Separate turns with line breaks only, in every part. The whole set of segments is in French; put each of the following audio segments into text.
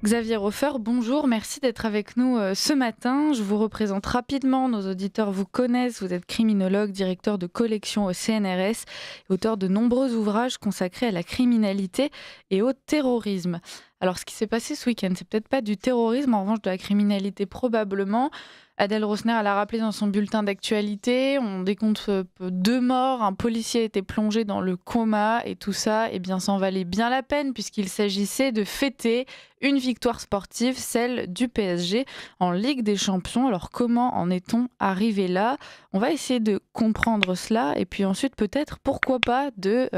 Xavier Hofer, bonjour, merci d'être avec nous ce matin. Je vous représente rapidement, nos auditeurs vous connaissent, vous êtes criminologue, directeur de collection au CNRS, auteur de nombreux ouvrages consacrés à la criminalité et au terrorisme. Alors ce qui s'est passé ce week-end, c'est peut-être pas du terrorisme, en revanche de la criminalité probablement. Adèle Rosner l'a rappelé dans son bulletin d'actualité, on décompte 2 morts, un policier a été plongé dans le coma et tout ça, eh bien, ça en valait bien la peine puisqu'il s'agissait de fêter une victoire sportive, celle du PSG en Ligue des Champions. Alors comment en est-on arrivé là? On va essayer de comprendre cela et puis ensuite peut-être, pourquoi pas, de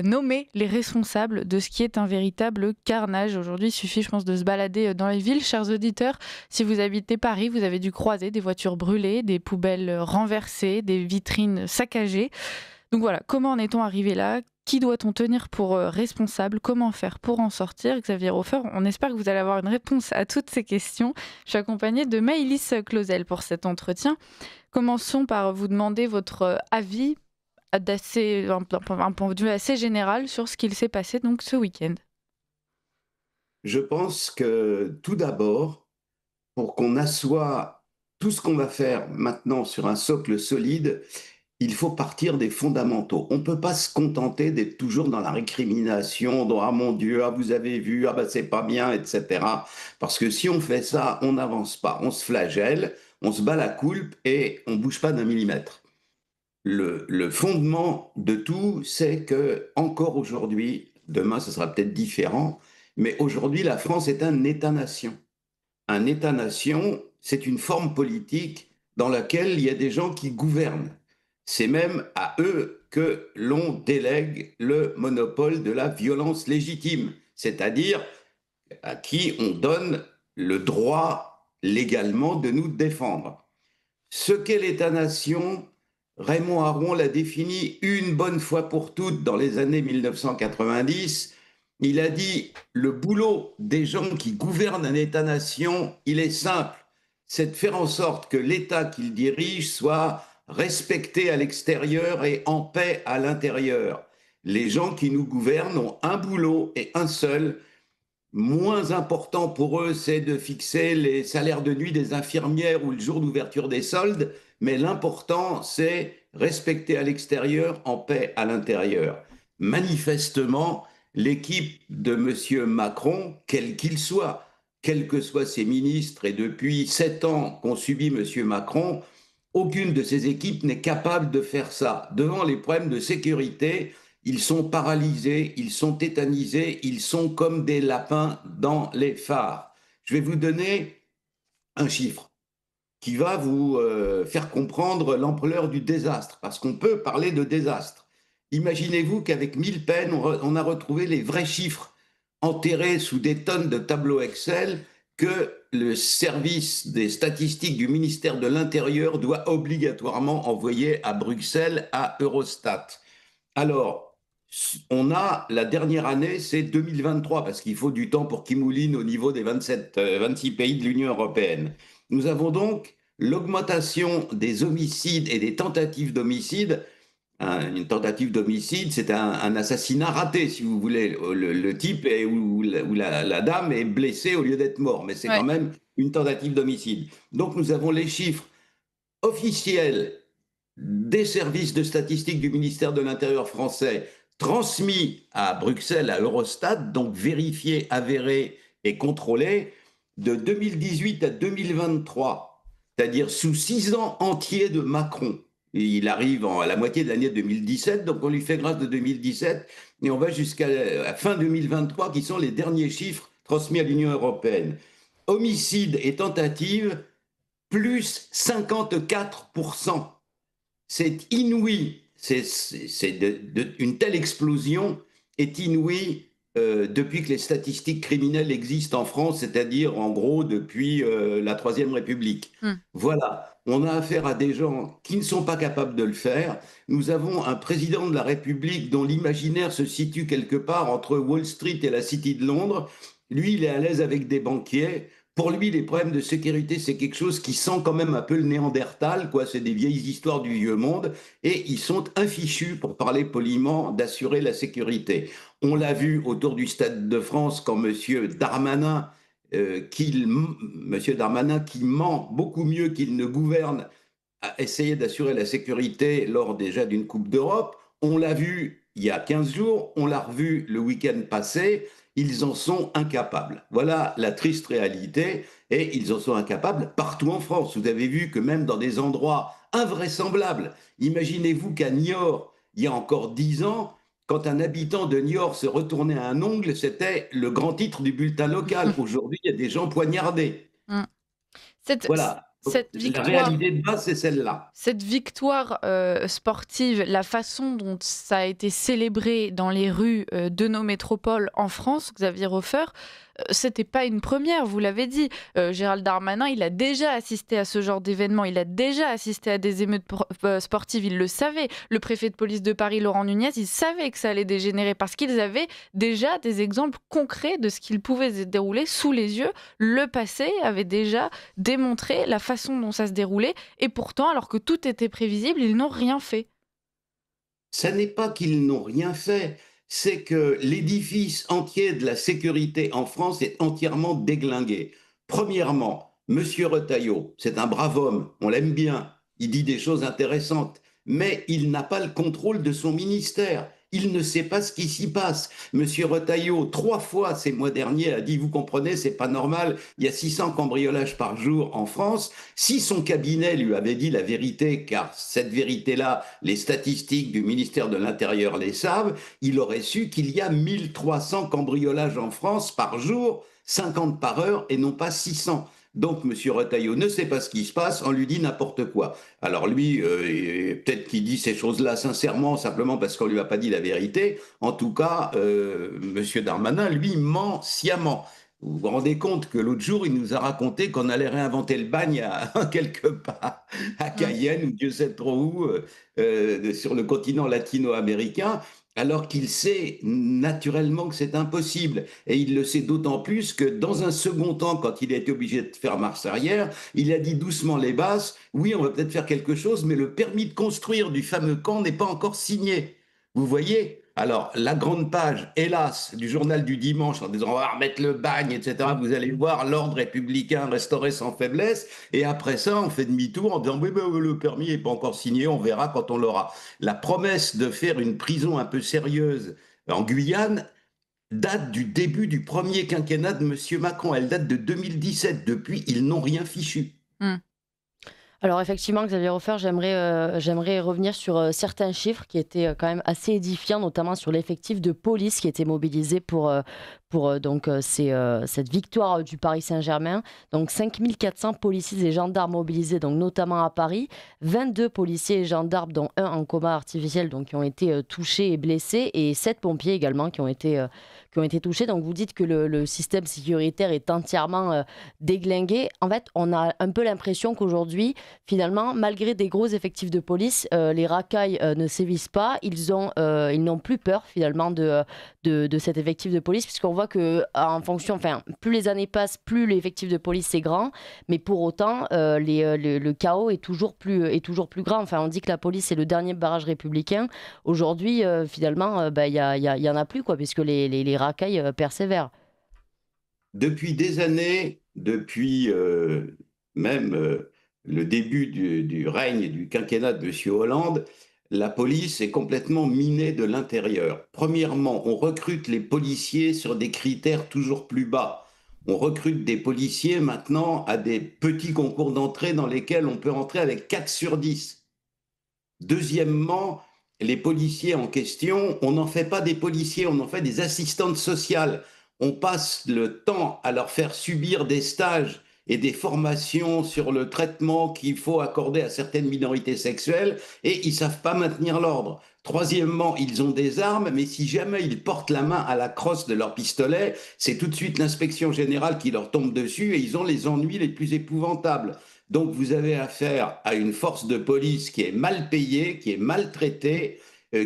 nommer les responsables de ce qui est un véritable carnage. Aujourd'hui, il suffit, je pense, de se balader dans les villes. Chers auditeurs, si vous habitez Paris, vous avez dû croiser des voitures brûlées, des poubelles renversées, des vitrines saccagées. Donc voilà, comment en est-on arrivé là? Qui doit-on tenir pour responsable? Comment faire pour en sortir? Xavier Hofer, on espère que vous allez avoir une réponse à toutes ces questions. Je suis accompagnée de Maëlys Clausel pour cet entretien. Commençons par vous demander votre avis un point de vue assez général sur ce qu'il s'est passé donc ce week-end.
Je pense que tout d'abord, pour qu'on assoie tout ce qu'on va faire maintenant sur un socle solide, il faut partir des fondamentaux. On ne peut pas se contenter d'être toujours dans la récrimination, dans ah mon Dieu, ah vous avez vu, ah ben c'est pas bien, etc. Parce que si on fait ça, on n'avance pas, on se flagelle, on se bat la coulpe et on bouge pas d'un millimètre. Le fondement de tout, c'est que encore aujourd'hui, demain ce sera peut-être différent, mais aujourd'hui la France est un État-nation. Un État-nation, c'est une forme politique dans laquelle il y a des gens qui gouvernent. C'est même à eux que l'on délègue le monopole de la violence légitime, c'est-à-dire à qui on donne le droit légalement de nous défendre. Ce qu'est l'État-nation, Raymond Aron l'a défini une bonne fois pour toutes dans les années 1990. Il a dit, le boulot des gens qui gouvernent un État-nation, il est simple, c'est de faire en sorte que l'État qu'ils dirigent soit respecté à l'extérieur et en paix à l'intérieur. Les gens qui nous gouvernent ont un boulot et un seul. Moins important pour eux, c'est de fixer les salaires de nuit des infirmières ou le jour d'ouverture des soldes, mais l'important, c'est respecter à l'extérieur, en paix à l'intérieur. Manifestement, l'équipe de M. Macron, quel qu'il soit, quels que soient ses ministres, et depuis 7 ans qu'on subit M. Macron, aucune de ces équipes n'est capable de faire ça. Devant les problèmes de sécurité, ils sont paralysés, ils sont tétanisés, ils sont comme des lapins dans les phares. Je vais vous donner un chiffre qui va vous faire comprendre l'ampleur du désastre, parce qu'on peut parler de désastre. Imaginez-vous qu'avec 1000 peines, on a retrouvé les vrais chiffres enterrés sous des tonnes de tableaux Excel que le service des statistiques du ministère de l'Intérieur doit obligatoirement envoyer à Bruxelles, à Eurostat. Alors, on a la dernière année, c'est 2023, parce qu'il faut du temps pour qu'il mouline au niveau des 27, 26 pays de l'Union européenne. Nous avons donc l'augmentation des homicides et des tentatives d'homicide. Une tentative d'homicide, c'est un assassinat raté, si vous voulez. Le type ou la dame est blessée au lieu d'être mort, mais c'est
Ouais.
quand même une tentative d'homicide. Donc nous avons les chiffres officiels des services de statistiques du ministère de l'Intérieur français transmis à Bruxelles, à Eurostat, donc vérifiés, avérés et contrôlés, de 2018 à 2023, c'est-à-dire sous 6 ans entiers de Macron. Il arrive à la moitié de l'année 2017, donc on lui fait grâce de 2017, et on va jusqu'à la fin 2023, qui sont les derniers chiffres transmis à l'Union européenne. Homicide et tentative, plus 54%. C'est inouï. Une telle explosion est inouïe depuis que les statistiques criminelles existent en France, c'est-à-dire en gros depuis la Troisième République.
Hmm.
Voilà, on a affaire à des gens qui ne sont pas capables de le faire. Nous avons un président de la République dont l'imaginaire se situe quelque part entre Wall Street et la City de Londres. Lui, il est à l'aise avec des banquiers. Pour lui, les problèmes de sécurité, c'est quelque chose qui sent quand même un peu le néandertal, quoi. C'est des vieilles histoires du vieux monde, et ils sont infichus, pour parler poliment, d'assurer la sécurité. On l'a vu autour du Stade de France quand M. Darmanin M. Darmanin, qui ment beaucoup mieux qu'il ne gouverne, a essayé d'assurer la sécurité lors déjà d'une Coupe d'Europe. On l'a vu il y a 15 jours, on l'a revu le week-end passé. Ils en sont incapables. Voilà la triste réalité. Et ils en sont incapables partout en France. Vous avez vu que même dans des endroits invraisemblables, imaginez-vous qu'à Niort, il y a encore 10 ans, quand un habitant de Niort se retournait un ongle, c'était le grand titre du bulletin local. Aujourd'hui, il y a des gens poignardés.
Mm. Cette,
Voilà.
cette
La
victoire,
réalité de base, c'est celle-là.
cette victoire sportive, la façon dont ça a été célébré dans les rues de nos métropoles en France, Xavier Hofer, c'était pas une première, vous l'avez dit. Gérald Darmanin, il a déjà assisté à ce genre d'événement, il a déjà assisté à des émeutes sportives, il le savait. Le préfet de police de Paris, Laurent Nunez, il savait que ça allait dégénérer parce qu'ils avaient déjà des exemples concrets de ce qu'il pouvait se dérouler sous les yeux. Le passé avait déjà démontré la façon dont ça se déroulait et pourtant, alors que tout était prévisible, ils n'ont rien fait.
Ça n'est pas qu'ils n'ont rien fait, c'est que l'édifice entier de la sécurité en France est entièrement déglingué. Premièrement, Monsieur Retailleau, c'est un brave homme, on l'aime bien, il dit des choses intéressantes, mais il n'a pas le contrôle de son ministère. Il ne sait pas ce qui s'y passe. Monsieur Retailleau, 3 fois ces mois derniers, a dit, vous comprenez, c'est pas normal, il y a 600 cambriolages par jour en France. Si son cabinet lui avait dit la vérité, car cette vérité-là, les statistiques du ministère de l'Intérieur les savent, il aurait su qu'il y a 1300 cambriolages en France par jour, 50 par heure et non pas 600. Donc, M. Retailleau ne sait pas ce qui se passe, on lui dit n'importe quoi. Alors lui, peut-être qu'il dit ces choses-là sincèrement, simplement parce qu'on ne lui a pas dit la vérité. En tout cas, M. Darmanin, lui, ment sciemment. Vous vous rendez compte que l'autre jour, il nous a raconté qu'on allait réinventer le bagne quelque part à
Mm.
Cayenne ou Dieu sait trop où, sur le continent latino-américain, alors qu'il sait naturellement que c'est impossible. Et il le sait d'autant plus que dans un second temps, quand il a été obligé de faire marche arrière, il a dit doucement les basses, oui, on va peut-être faire quelque chose, mais le permis de construire du fameux camp n'est pas encore signé. Vous voyez? Alors, la grande page, hélas, du journal du dimanche en disant on va remettre le bagne, etc., vous allez voir l'ordre républicain restauré sans faiblesse. Et après ça, on fait demi-tour en disant oui, ben, le permis n'est pas encore signé, on verra quand on l'aura. La promesse de faire une prison un peu sérieuse en Guyane date du début du premier quinquennat de M. Macron. Elle date de 2017. Depuis, ils n'ont rien fichu.
Mm.
Alors effectivement, Xavier Hofer, j'aimerais revenir sur certains chiffres qui étaient quand même assez édifiants, notamment sur l'effectif de police qui était mobilisé pour cette victoire du Paris Saint-Germain. Donc 5400 policiers et gendarmes mobilisés, donc notamment à Paris, 22 policiers et gendarmes, dont un en coma artificiel, donc qui ont été touchés et blessés, et 7 pompiers également qui ont été touchés. Donc vous dites que le système sécuritaire est entièrement déglingué. En fait, on a un peu l'impression qu'aujourd'hui, finalement, malgré des gros effectifs de police, les racailles ne sévissent pas. Ils n'ont plus peur finalement de cet effectif de police, puisqu'on voit que plus les années passent, plus l'effectif de police est grand, mais pour autant, le chaos est toujours plus grand. Enfin, on dit que la police est le dernier barrage républicain. Aujourd'hui, finalement, y en a plus, quoi, puisque les racailles persévèrent.
Depuis des années, depuis même le début du règne du quinquennat de M. Hollande, la police est complètement minée de l'intérieur. Premièrement, on recrute les policiers sur des critères toujours plus bas. On recrute des policiers maintenant à des petits concours d'entrée dans lesquels on peut entrer avec 4 sur 10. Deuxièmement, les policiers en question, on n'en fait pas des policiers, on en fait des assistantes sociales. On passe le temps à leur faire subir des stages et des formations sur le traitement qu'il faut accorder à certaines minorités sexuelles, et ils ne savent pas maintenir l'ordre. Troisièmement, ils ont des armes, mais si jamais ils portent la main à la crosse de leur pistolet, c'est tout de suite l'inspection générale qui leur tombe dessus et ils ont les ennuis les plus épouvantables. Donc vous avez affaire à une force de police qui est mal payée, qui est maltraitée,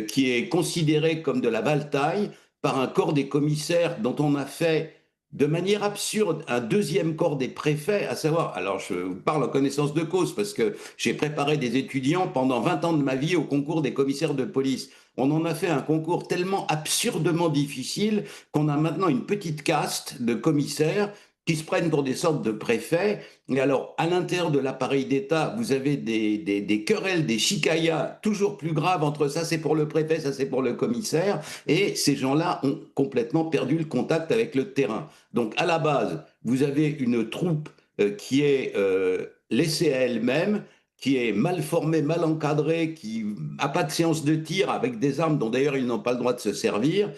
qui est considérée comme de la valetaille par un corps des commissaires dont on a fait de manière absurde un deuxième corps des préfets, à savoir, alors je vous parle en connaissance de cause parce que j'ai préparé des étudiants pendant 20 ans de ma vie au concours des commissaires de police. On en a fait un concours tellement absurdement difficile qu'on a maintenant une petite caste de commissaires qui se prennent pour des sortes de préfets. Et alors, à l'intérieur de l'appareil d'État, vous avez des querelles, des chicayas toujours plus graves entre ça c'est pour le préfet, ça c'est pour le commissaire. Et ces gens-là ont complètement perdu le contact avec le terrain. Donc, à la base, vous avez une troupe qui est laissée à elle-même, qui est mal formée, mal encadrée, qui n'a pas de séance de tir avec des armes dont d'ailleurs ils n'ont pas le droit de se servir,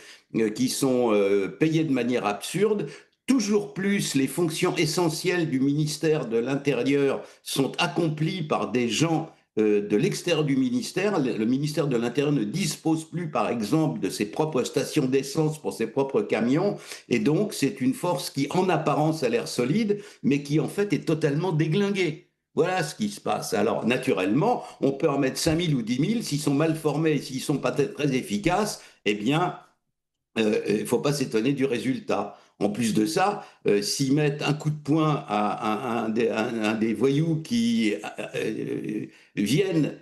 qui sont payés de manière absurde. Toujours plus, les fonctions essentielles du ministère de l'Intérieur sont accomplies par des gens de l'extérieur du ministère. Le ministère de l'Intérieur ne dispose plus, par exemple, de ses propres stations d'essence pour ses propres camions. Et donc, c'est une force qui, en apparence, a l'air solide, mais qui, en fait, est totalement déglinguée. Voilà ce qui se passe. Alors, naturellement, on peut en mettre 5 000 ou 10 000. S'ils sont mal formés et s'ils ne sont pas très efficaces, eh bien, il ne faut pas s'étonner du résultat. En plus de ça, s'ils mettent un coup de poing à un des voyous qui viennent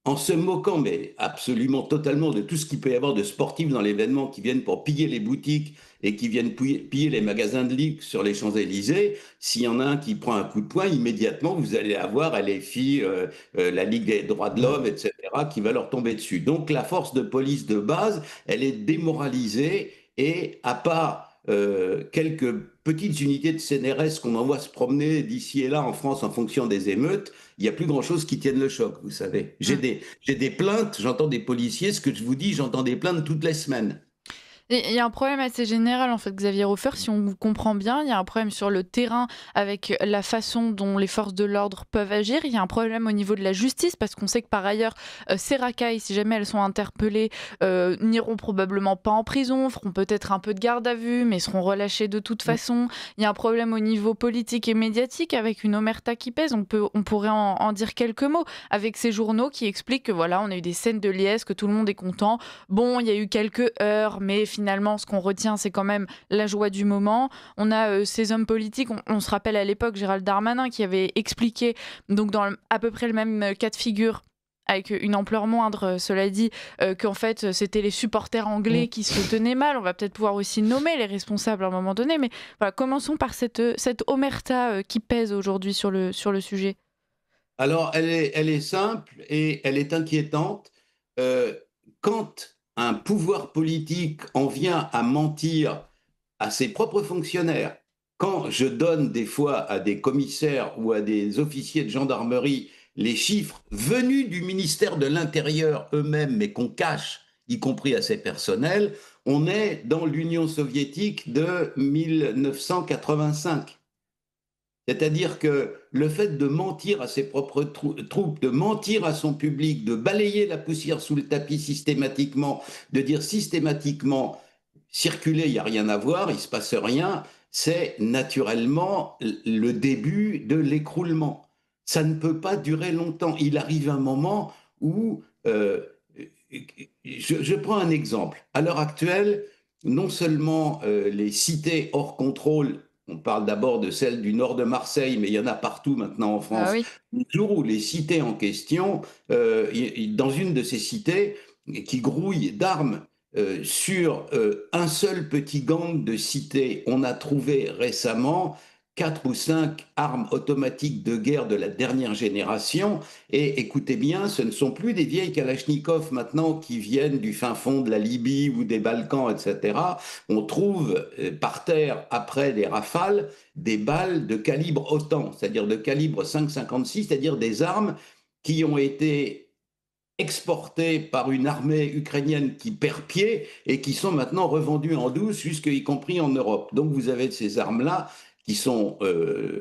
en se moquant, mais absolument totalement, de tout ce qu'il peut y avoir de sportif dans l'événement, qui viennent pour piller les boutiques et qui viennent piller les magasins de luxe sur les Champs-Élysées, s'il y en a un qui prend un coup de poing, immédiatement, vous allez avoir LFI, la Ligue des droits de l'homme, etc., qui va leur tomber dessus. Donc la force de police de base, elle est démoralisée et à part quelques petites unités de CNRS qu'on envoie se promener d'ici et là en France en fonction des émeutes, il n'y a plus grand-chose qui tienne le choc, vous savez. J'ai des plaintes, j'entends des policiers, ce que je vous dis, j'entends des plaintes toutes les semaines.
Il y a un problème assez général, en fait, Xavier Hofer, si on vous comprend bien. Il y a un problème sur le terrain avec la façon dont les forces de l'ordre peuvent agir. Il y a un problème au niveau de la justice, parce qu'on sait que par ailleurs, ces racailles, si jamais elles sont interpellées, n'iront probablement pas en prison, feront peut-être un peu de garde à vue, mais seront relâchées de toute façon. Il y a un problème au niveau politique et médiatique avec une omerta qui pèse. On pourrait en dire quelques mots avec ces journaux qui expliquent que voilà, on a eu des scènes de liesse, que tout le monde est content. Bon, il y a eu quelques heures, mais finalement, ce qu'on retient, c'est quand même la joie du moment. On a ces hommes politiques, on se rappelle à l'époque Gérald Darmanin qui avait expliqué, donc dans à peu près le même cas de figure, avec une ampleur moindre, cela dit, qu'en fait, c'était les supporters anglais qui se tenaient mal. On va peut-être pouvoir aussi nommer les responsables à un moment donné, mais voilà, commençons par cette omerta qui pèse aujourd'hui sur le sujet.
Alors, elle est simple et elle est inquiétante. Euh, Quand un pouvoir politique en vient à mentir à ses propres fonctionnaires, quand je donne des fois à des commissaires ou à des officiers de gendarmerie les chiffres venus du ministère de l'Intérieur eux-mêmes, mais qu'on cache, y compris à ses personnels, on est dans l'Union soviétique de 1985. C'est-à-dire que le fait de mentir à ses propres troupes, de mentir à son public, de balayer la poussière sous le tapis systématiquement, de dire systématiquement circuler, il n'y a rien à voir, il ne se passe rien, c'est naturellement le début de l'écroulement. Ça ne peut pas durer longtemps. Il arrive un moment où, je prends un exemple. À l'heure actuelle, non seulement les cités hors contrôle, on parle d'abord de celles du nord de Marseille, mais il y en a partout maintenant en
Ah
France.
oui.
Le jour où les cités en question, dans une de ces cités qui grouille d'armes sur un seul petit gang de cité, on a trouvé récemment 4 ou 5 armes automatiques de guerre de la dernière génération. Et écoutez bien, ce ne sont plus des vieilles Kalachnikov maintenant qui viennent du fin fond de la Libye ou des Balkans, etc. On trouve par terre, après les rafales, des balles de calibre OTAN, c'est-à-dire de calibre 5,56, c'est-à-dire des armes qui ont été exportées par une armée ukrainienne qui perd pied et qui sont maintenant revendues en douce, jusqu'y compris en Europe. Donc vous avez ces armes-là qui sont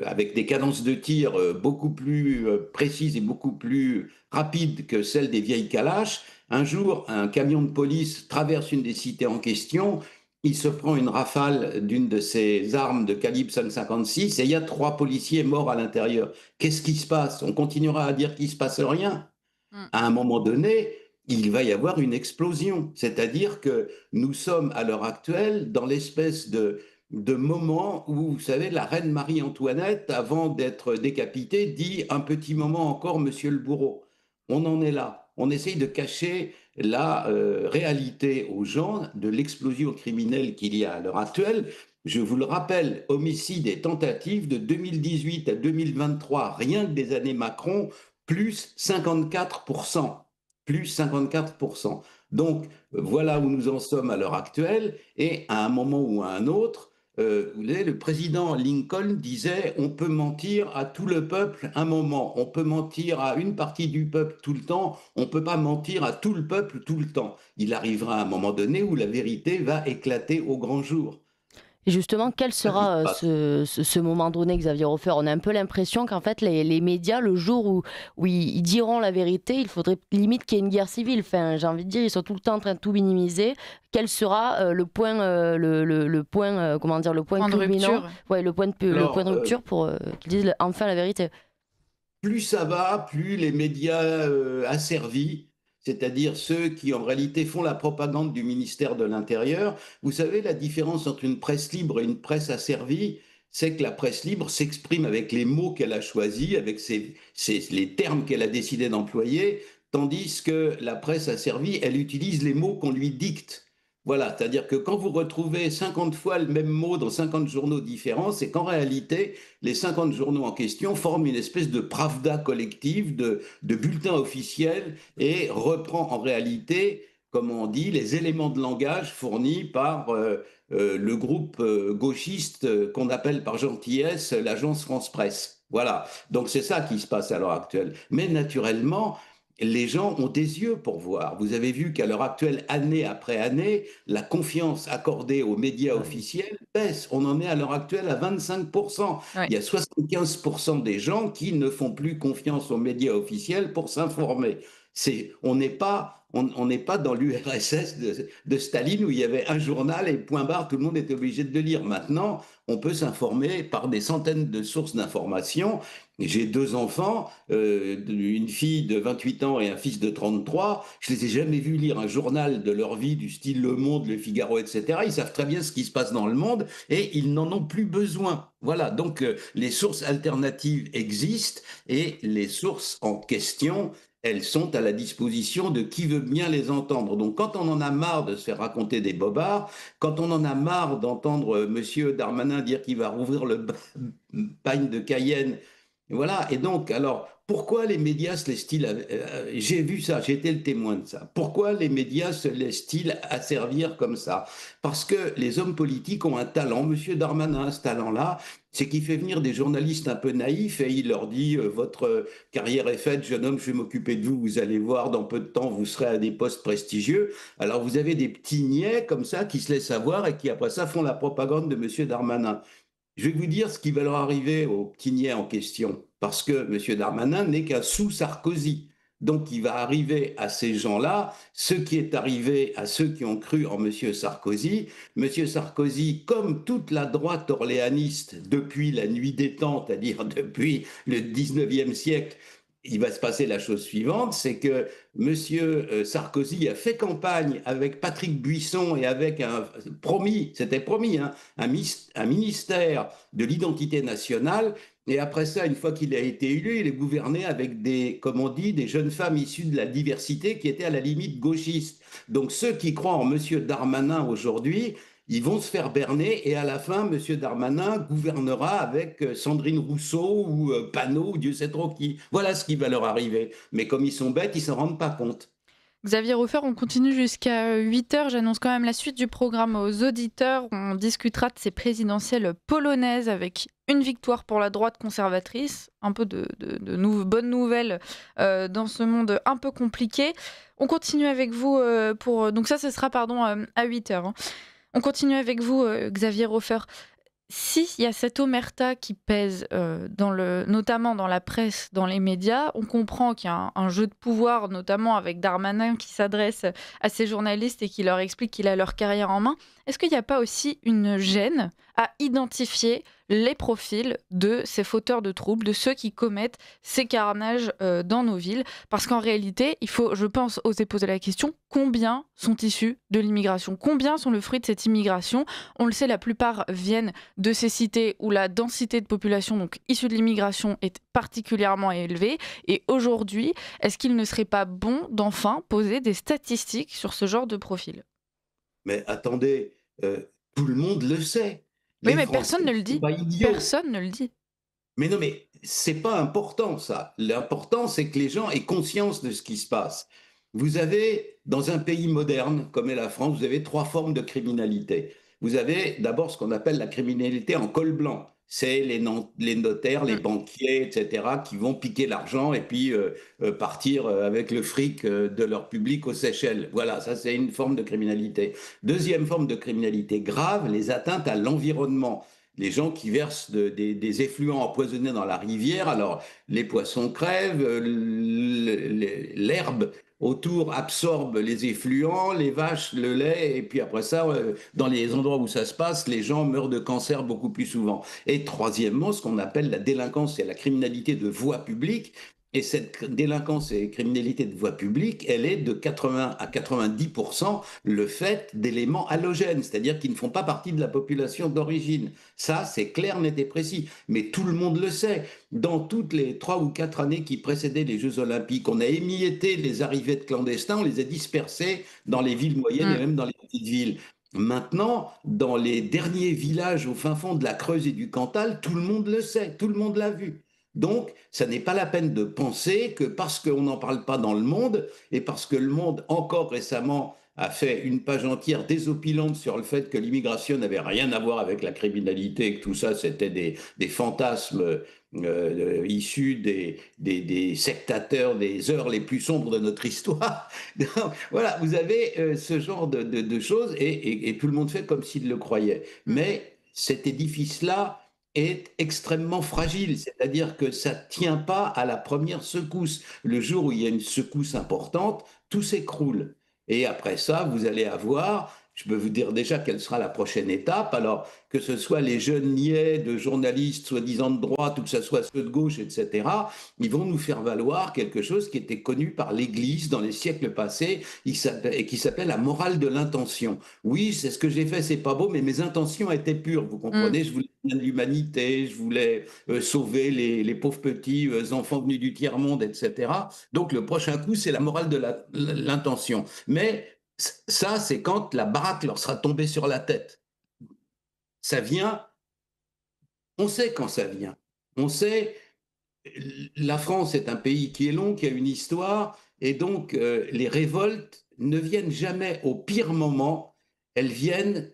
avec des cadences de tir beaucoup plus précises et beaucoup plus rapides que celles des vieilles Kalash. Un jour, un camion de police traverse une des cités en question, il se prend une rafale d'une de ces armes de calibre 5,56 et il y a 3 policiers morts à l'intérieur. Qu'est-ce qui se passe? On continuera à dire qu'il ne se passe rien?
Mm.
À un moment donné, il va y avoir une explosion. C'est-à-dire que nous sommes à l'heure actuelle dans l'espèce de moment où, vous savez, la reine Marie-Antoinette, avant d'être décapitée, dit un petit moment encore, monsieur le bourreau. On en est là. On essaye de cacher la réalité aux gens de l'explosion criminelle qu'il y a à l'heure actuelle. Je vous le rappelle, homicides et tentatives de 2018 à 2023, rien que des années Macron, plus 54%. Plus 54%. Donc, voilà où nous en sommes à l'heure actuelle. Et à un moment ou à un autre, le président Lincoln disait on peut mentir à tout le peuple un moment, on peut mentir à une partie du peuple tout le temps, on ne peut pas mentir à tout le peuple tout le temps. Il arrivera un moment donné où la vérité va éclater au grand jour.
Et justement, quel sera ce moment donné, Xavier Hofer? On a un peu l'impression qu'en fait, les médias, le jour où ils diront la vérité, il faudrait limite qu'il y ait une guerre civile. Enfin, j'ai envie de dire, ils sont tout le temps en train de tout minimiser. Quel sera le point, comment dire, le point culminant, le point de rupture pour qu'ils disent enfin la vérité?
Plus ça va, plus les médias asservis, c'est-à-dire ceux qui en réalité font la propagande du ministère de l'Intérieur. Vous savez, la différence entre une presse libre et une presse asservie, c'est que la presse libre s'exprime avec les mots qu'elle a choisis, avec les termes qu'elle a décidé d'employer, tandis que la presse asservie, elle utilise les mots qu'on lui dicte. Voilà, c'est-à-dire que quand vous retrouvez 50 fois le même mot dans 50 journaux différents, c'est qu'en réalité, les 50 journaux en question forment une espèce de pravda collective, de bulletin officiel, et reprend en réalité, comme on dit, les éléments de langage fournis par le groupe gauchiste qu'on appelle par gentillesse l'agence France Presse. Voilà, donc c'est ça qui se passe à l'heure actuelle. Mais naturellement, les gens ont des yeux pour voir. Vous avez vu qu'à l'heure actuelle, année après année, la confiance accordée aux médias officiels baisse. On en est à l'heure actuelle à 25%.
Ouais.
Il y a 75% des gens qui ne font plus confiance aux médias officiels pour s'informer. On n'est pas dans l'URSS de Staline où il y avait un journal et point barre, tout le monde était obligé de le lire. Maintenant, on peut s'informer par des centaines de sources d'information. J'ai 2 enfants, une fille de 28 ans et un fils de 33. Je les ai jamais vus lire un journal de leur vie du style Le Monde, Le Figaro, etc. Ils savent très bien ce qui se passe dans le monde et ils n'en ont plus besoin. Voilà, donc les sources alternatives existent et les sources en question, elles sont à la disposition de qui veut bien les entendre. Donc quand on en a marre de se faire raconter des bobards, quand on en a marre d'entendre Monsieur Darmanin dire qu'il va rouvrir le bagne de Cayenne, voilà, et donc, alors, pourquoi les médias se laissent-ils, j'ai vu ça, j'ai été le témoin de ça, pourquoi les médias se laissent-ils asservir comme ça? Parce que les hommes politiques ont un talent, Monsieur Darmanin a ce talent-là, c'est qu'il fait venir des journalistes un peu naïfs et il leur dit votre carrière est faite, jeune homme, je vais m'occuper de vous, vous allez voir, dans peu de temps, vous serez à des postes prestigieux. Alors vous avez des petits niais comme ça qui se laissent avoir et qui après ça font la propagande de Monsieur Darmanin. Je vais vous dire ce qui va leur arriver aux petits niais en question, parce que M. Darmanin n'est qu'un sous-Sarkozy. Donc il va arriver à ces gens-là ce qui est arrivé à ceux qui ont cru en M. Sarkozy. M. Sarkozy, comme toute la droite orléaniste depuis la nuit des temps, c'est-à-dire depuis le 19e siècle, il va se passer la chose suivante, c'est que M. Sarkozy a fait campagne avec Patrick Buisson et avec c'était promis, hein, un ministère de l'identité nationale. Et après ça, une fois qu'il a été élu, il est gouverné avec comme on dit, des jeunes femmes issues de la diversité qui étaient à la limite gauchistes. Donc ceux qui croient en M. Darmanin aujourd'hui, ils vont se faire berner et à la fin, M. Darmanin gouvernera avec Sandrine Rousseau ou Panot ou Dieu sait trop qui. Voilà ce qui va leur arriver. Mais comme ils sont bêtes, ils ne s'en rendent pas compte.
Xavier Hofer, on continue jusqu'à 8h. J'annonce quand même la suite du programme aux auditeurs. On discutera de ces présidentielles polonaises avec une victoire pour la droite conservatrice. Un peu de bonnes nouvelles dans ce monde un peu compliqué. On continue avec vous donc ça, ce sera à 8h. On continue avec vous, Xavier Hofer. S'il y a cette omerta qui pèse, notamment dans la presse, dans les médias, on comprend qu'il y a un jeu de pouvoir, notamment avec Darmanin qui s'adresse à ces journalistes et qui leur explique qu'il a leur carrière en main. Est-ce qu'il n'y a pas aussi une gêne à identifier les profils de ces fauteurs de troubles, de ceux qui commettent ces carnages dans nos villes? Parce qu'en réalité, il faut, je pense, oser poser la question, combien sont issus de l'immigration? Combien sont le fruit de cette immigration? On le sait, la plupart viennent de ces cités où la densité de population, donc issue de l'immigration, est particulièrement élevée. Et aujourd'hui, est-ce qu'il ne serait pas bon d'enfin poser des statistiques sur ce genre de profil?
Mais attendez, tout le monde le sait.
Oui,
Les
mais
Français
personne ne le
ne sont
dit.
pas idiots.
Personne ne le dit.
Mais non, mais c'est pas important ça. L'important, c'est que les gens aient conscience de ce qui se passe. Vous avez, dans un pays moderne comme est la France, vous avez trois formes de criminalité. Vous avez d'abord ce qu'on appelle la criminalité en col blanc. C'est les notaires, les
Mm.
banquiers, etc., qui vont piquer l'argent et puis partir avec le fric de leur public aux Seychelles. Voilà, ça c'est une forme de criminalité. Deuxième forme de criminalité grave, les atteintes à l'environnement, les gens qui versent des effluents empoisonnés dans la rivière. Alors, les poissons crèvent, l'herbe autour absorbe les effluents, les vaches, le lait, et puis après ça, dans les endroits où ça se passe, les gens meurent de cancer beaucoup plus souvent. Et troisièmement, ce qu'on appelle la délinquance et la criminalité de voie publique. Et cette délinquance et criminalité de voie publique, elle est de 80 à 90% le fait d'éléments halogènes, c'est-à-dire qui ne font pas partie de la population d'origine. Ça, c'est clair, net et précis. Mais tout le monde le sait. Dans toutes les 3 ou 4 années qui précédaient les Jeux Olympiques, on a émietté les arrivées de clandestins, on les a dispersés dans les villes moyennes et
Mm.
même dans les petites villes. Maintenant, dans les derniers villages au fin fond de la Creuse et du Cantal, tout le monde le sait, tout le monde l'a vu. Donc, ça n'est pas la peine de penser que parce qu'on n'en parle pas dans le monde, et parce que le monde, encore récemment, a fait une page entière désopilante sur le fait que l'immigration n'avait rien à voir avec la criminalité, et que tout ça, c'était des fantasmes issus des sectateurs des heures les plus sombres de notre histoire. Donc, voilà, vous avez ce genre de choses, et tout le monde fait comme s'il le croyait. Mais cet édifice-là est extrêmement fragile, c'est-à-dire que ça ne tient pas à la première secousse. Le jour où il y a une secousse importante, tout s'écroule. Et après ça, vous allez avoir, je peux vous dire déjà quelle sera la prochaine étape, alors que ce soit les jeunes niais de journalistes soi-disant de droite ou que ce soit ceux de gauche, etc., ils vont nous faire valoir quelque chose qui était connu par l'Église dans les siècles passés et qui s'appelle la morale de l'intention. Oui, c'est ce que j'ai fait, c'est pas beau, mais mes intentions étaient pures, vous
Mm.
comprenez? Je voulais bien de l'humanité, je voulais sauver les pauvres petits enfants venus du tiers-monde, etc. Donc le prochain coup, c'est la morale de l'intention. Mais ça, c'est quand la baraque leur sera tombée sur la tête. Ça vient, on sait quand ça vient. On sait, la France est un pays qui est long, qui a une histoire, et donc les révoltes ne viennent jamais au pire moment, elles viennent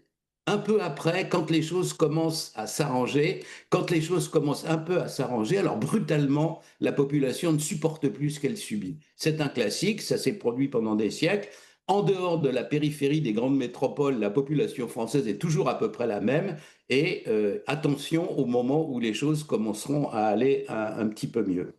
un peu après, quand les choses commencent à s'arranger. Quand les choses commencent un peu à s'arranger, alors brutalement, la population ne supporte plus ce qu'elle subit. C'est un classique, ça s'est produit pendant des siècles. En dehors de la périphérie des grandes métropoles, la population française est toujours à peu près la même. Et attention au moment où les choses commenceront à aller un petit peu mieux.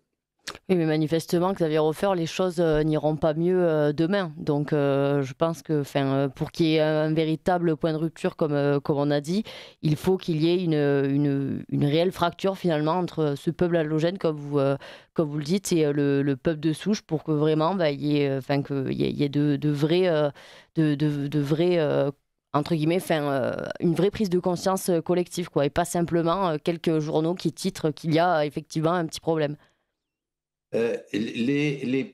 Oui, mais manifestement, Xavier Hofer, les choses n'iront pas mieux demain. Donc, je pense que, pour qu'il y ait un véritable point de rupture, comme on a dit, il faut qu'il y ait une réelle fracture finalement entre ce peuple halogène, comme vous le dites, et le peuple de souche, pour que vraiment, il y ait, qu'il y ait de vrais, de vrais entre guillemets, une vraie prise de conscience collective, quoi, et pas simplement quelques journaux qui titrent qu'il y a effectivement un petit problème.
Euh, les, les,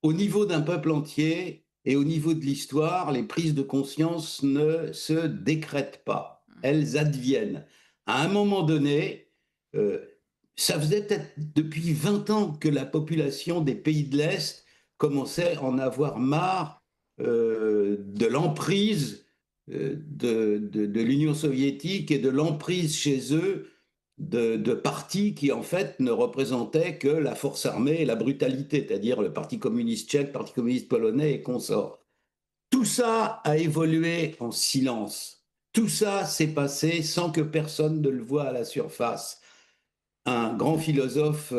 Au niveau d'un peuple entier et au niveau de l'histoire, les prises de conscience ne se décrètent pas, elles adviennent. À un moment donné, euh, ça faisait peut-être depuis 20 ans que la population des pays de l'Est commençait à en avoir marre de l'emprise de l'Union soviétique et de l'emprise chez eux de partis qui en fait ne représentaient que la force armée et la brutalité, c'est-à-dire le Parti communiste tchèque, le Parti communiste polonais et consorts. Tout ça a évolué en silence. Tout ça s'est passé sans que personne ne le voie à la surface. Un grand philosophe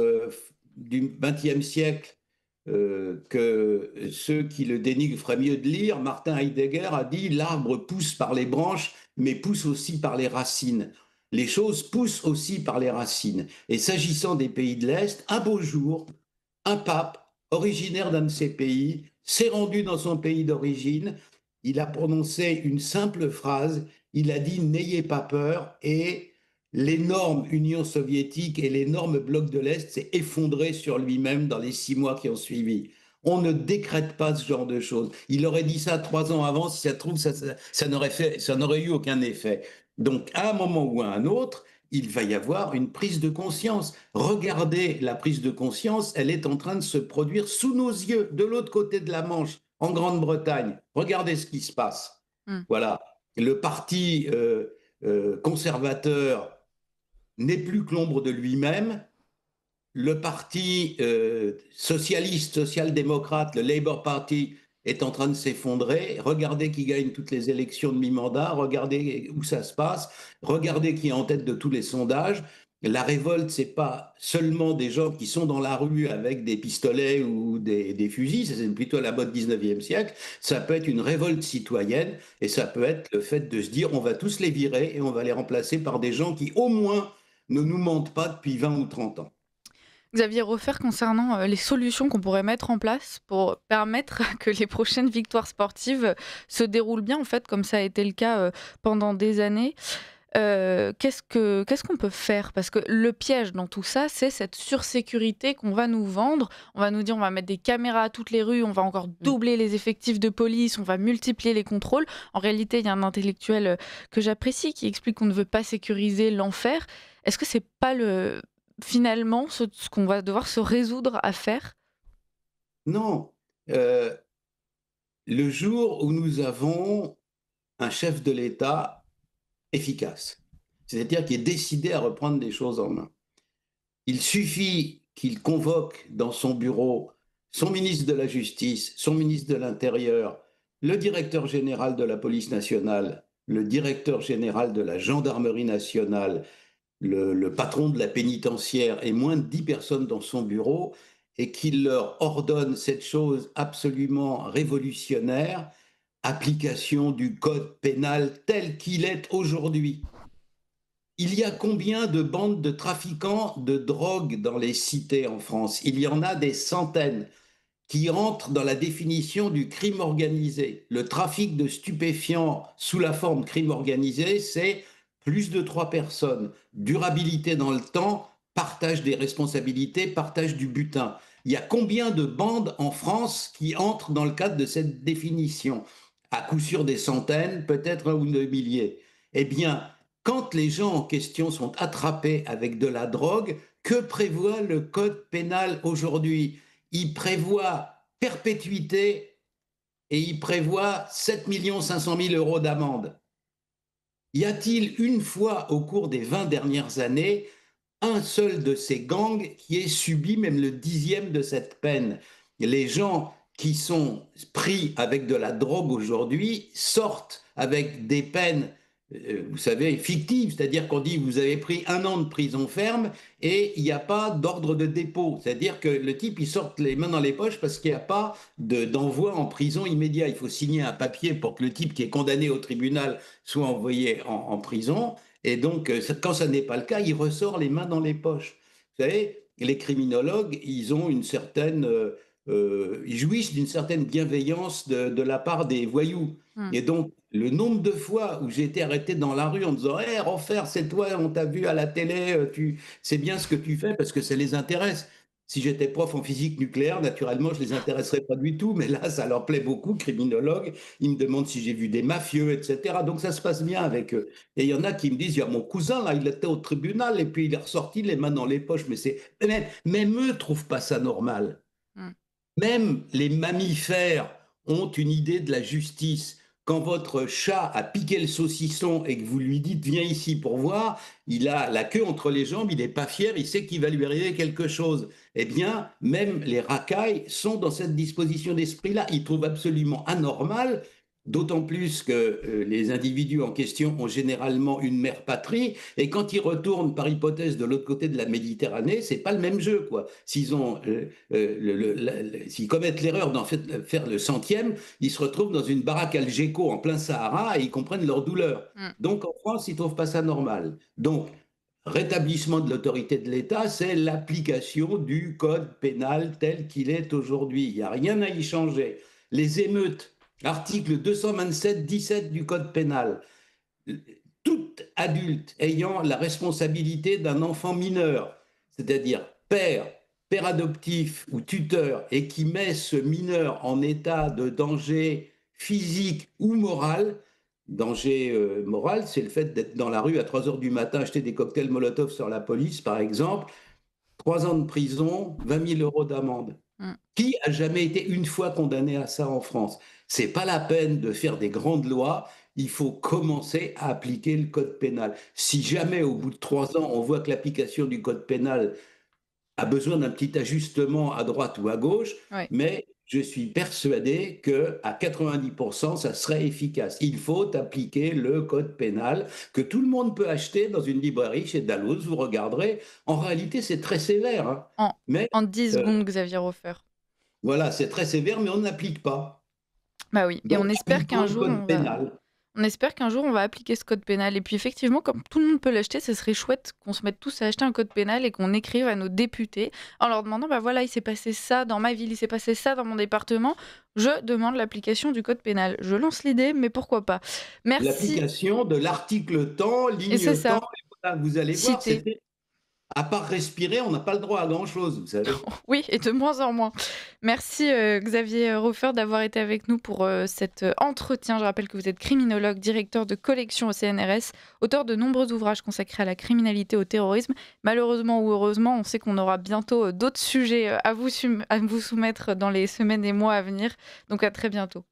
du XXe siècle que ceux qui le dénigrent feraient mieux de lire, Martin Heidegger a dit: l'arbre pousse par les branches, mais pousse aussi par les racines. Les choses poussent aussi par les racines. Et s'agissant des pays de l'Est, un beau jour, un pape originaire d'un de ces pays s'est rendu dans son pays d'origine. Il a prononcé une simple phrase. Il a dit: n'ayez pas peur. Et l'énorme Union soviétique et l'énorme bloc de l'Est s'est effondré sur lui-même dans les 6 mois qui ont suivi. On ne décrète pas ce genre de choses. Il aurait dit ça 3 ans avant, si ça se trouve, ça n'aurait eu aucun effet. Donc, à un moment ou à un autre, il va y avoir une prise de conscience. Regardez, la prise de conscience, elle est en train de se produire sous nos yeux, de l'autre côté de la Manche, en Grande-Bretagne. Regardez ce qui se passe.
Mm.
Voilà. Le parti conservateur n'est plus que l'ombre de lui-même. Le parti socialiste, social-démocrate, le Labour Party, est en train de s'effondrer. Regardez qui gagne toutes les élections de mi-mandat, regardez où ça se passe, regardez qui est en tête de tous les sondages. La révolte, c'est pas seulement des gens qui sont dans la rue avec des pistolets ou des fusils, c'est plutôt la mode 19e siècle. Ça peut être une révolte citoyenne et ça peut être le fait de se dire on va tous les virer et on va les remplacer par des gens qui, au moins, ne nous mentent pas depuis 20 ou 30 ans.
Xavier Roffer, concernant les solutions qu'on pourrait mettre en place pour permettre que les prochaines victoires sportives se déroulent bien, en fait, comme ça a été le cas pendant des années. Qu'est-ce qu'on peut faire? Parce que le piège dans tout ça, c'est cette sursécurité qu'on va nous vendre. On va nous dire on va mettre des caméras à toutes les rues, on va encore doubler les effectifs de police, on va multiplier les contrôles. En réalité, il y a un intellectuel que j'apprécie qui explique qu'on ne veut pas sécuriser l'enfer. Est-ce que c'est pas finalement ce qu'on va devoir se résoudre à faire?
Non. Le jour où nous avons un chef de l'État efficace, c'est-à-dire qui est décidé à reprendre des choses en main, il suffit qu'il convoque dans son bureau son ministre de la Justice, son ministre de l'Intérieur, le directeur général de la police nationale, le directeur général de la gendarmerie nationale, le patron de la pénitentiaire et moins de 10 personnes dans son bureau et qu'il leur ordonne cette chose absolument révolutionnaire, application du code pénal tel qu'il est aujourd'hui. Il y a combien de bandes de trafiquants de drogue dans les cités en France? Il y en a des centaines qui rentrent dans la définition du crime organisé. Le trafic de stupéfiants sous la forme crime organisé, c'est plus de 3 personnes, durabilité dans le temps, partage des responsabilités, partage du butin. Il y a combien de bandes en France qui entrent dans le cadre de cette définition? À coup sûr des centaines, peut-être un ou deux milliers. Eh bien, quand les gens en question sont attrapés avec de la drogue, que prévoit le code pénal aujourd'hui? Il prévoit perpétuité et il prévoit 7 500 000 euros d'amende. Y a-t-il une fois au cours des 20 dernières années un seul de ces gangs qui ait subi même le 10e de cette peine? Les gens qui sont pris avec de la drogue aujourd'hui sortent avec des peines, vous savez, fictives, c'est-à-dire qu'on dit vous avez pris 1 an de prison ferme et il n'y a pas d'ordre de dépôt, c'est-à-dire que le type il sort les mains dans les poches parce qu'il n'y a pas d'envoi en prison immédiat. Il faut signer un papier pour que le type qui est condamné au tribunal soit envoyé en prison. Et donc, quand ça n'est pas le cas, il ressort les mains dans les poches. Vous savez, les criminologues, ils ont une certaine, ils jouissent d'une certaine bienveillance de la part des voyous. Et donc, le nombre de fois où j'ai été arrêté dans la rue en disant Hé, Roffer, c'est toi, on t'a vu à la télé, c'est bien ce que tu fais parce que ça les intéresse. Si j'étais prof en physique nucléaire, naturellement, je ne les intéresserais pas du tout, mais là, ça leur plaît beaucoup, criminologues. Ils me demandent si j'ai vu des mafieux, etc. Donc, ça se passe bien avec eux. Et il y en a qui me disent, il y a mon cousin, là, il était au tribunal et puis il est ressorti les mains dans les poches. Mais même eux ne trouvent pas ça normal. Même les mammifères ont une idée de la justice. Quand votre chat a piqué le saucisson et que vous lui dites viens ici pour voir, il a la queue entre les jambes, il n'est pas fier, il sait qu'il va lui arriver quelque chose. Eh bien, même les racailles sont dans cette disposition d'esprit-là. Ils trouvent absolument anormal, d'autant plus que les individus en question ont généralement une mère patrie, et quand ils retournent par hypothèse de l'autre côté de la Méditerranée, c'est pas le même jeu, quoi. S'ils commettent l'erreur d'en faire le centième, ils se retrouvent dans une baraque Algeco en plein Sahara et ils comprennent leur douleur. Donc en France, ils trouvent pas ça normal. Donc rétablissement de l'autorité de l'État, c'est l'application du code pénal tel qu'il est aujourd'hui. Il n'y a rien à y changer. Les émeutes, article 227-17 du code pénal. Tout adulte ayant la responsabilité d'un enfant mineur, c'est-à-dire père adoptif ou tuteur, et qui met ce mineur en état de danger physique ou moral, danger moral, c'est le fait d'être dans la rue à 3 heures du matin, acheter des cocktails Molotov sur la police, par exemple. 3 ans de prison, 20 000 euros d'amende.
Mm.
Qui a jamais été une fois condamné à ça en France? C'est pas la peine de faire des grandes lois. Il faut commencer à appliquer le code pénal. Si jamais, au bout de 3 ans, on voit que l'application du code pénal a besoin d'un petit ajustement à droite ou à gauche,
Ouais.
mais je suis persuadé qu'à 90%, ça serait efficace. Il faut appliquer le code pénal que tout le monde peut acheter dans une librairie chez Dalloz, vous regarderez. En réalité, c'est très sévère, hein.
En,
Mais
en 10 secondes, Xavier Hofer.
voilà, c'est très sévère, mais on n'applique pas.
Bah oui, et
Donc,
on espère
appliquons
qu'un
le
jour,
code pénal.
on espère qu'un jour on va appliquer ce code pénal. Et puis effectivement, comme tout le monde peut l'acheter, ce serait chouette qu'on se mette tous à acheter un code pénal et qu'on écrive à nos députés en leur demandant, bah voilà, il s'est passé ça dans ma ville, il s'est passé ça dans mon département, je demande l'application du code pénal. Je lance l'idée, mais pourquoi pas. Merci.
L'application de l'article temps,
Et c'est
ligne
ça,
temps, et voilà, vous allez voir,
cité.
c'était... À part respirer, on n'a pas le droit à grand-chose, vous savez.
Oui, et de moins en moins. Merci Xavier Hofer d'avoir été avec nous pour cet entretien. Je rappelle que vous êtes criminologue, directeur de collection au CNRS, auteur de nombreux ouvrages consacrés à la criminalité, au terrorisme. Malheureusement ou heureusement, on sait qu'on aura bientôt d'autres sujets à vous soumettre dans les semaines et mois à venir. Donc à très bientôt.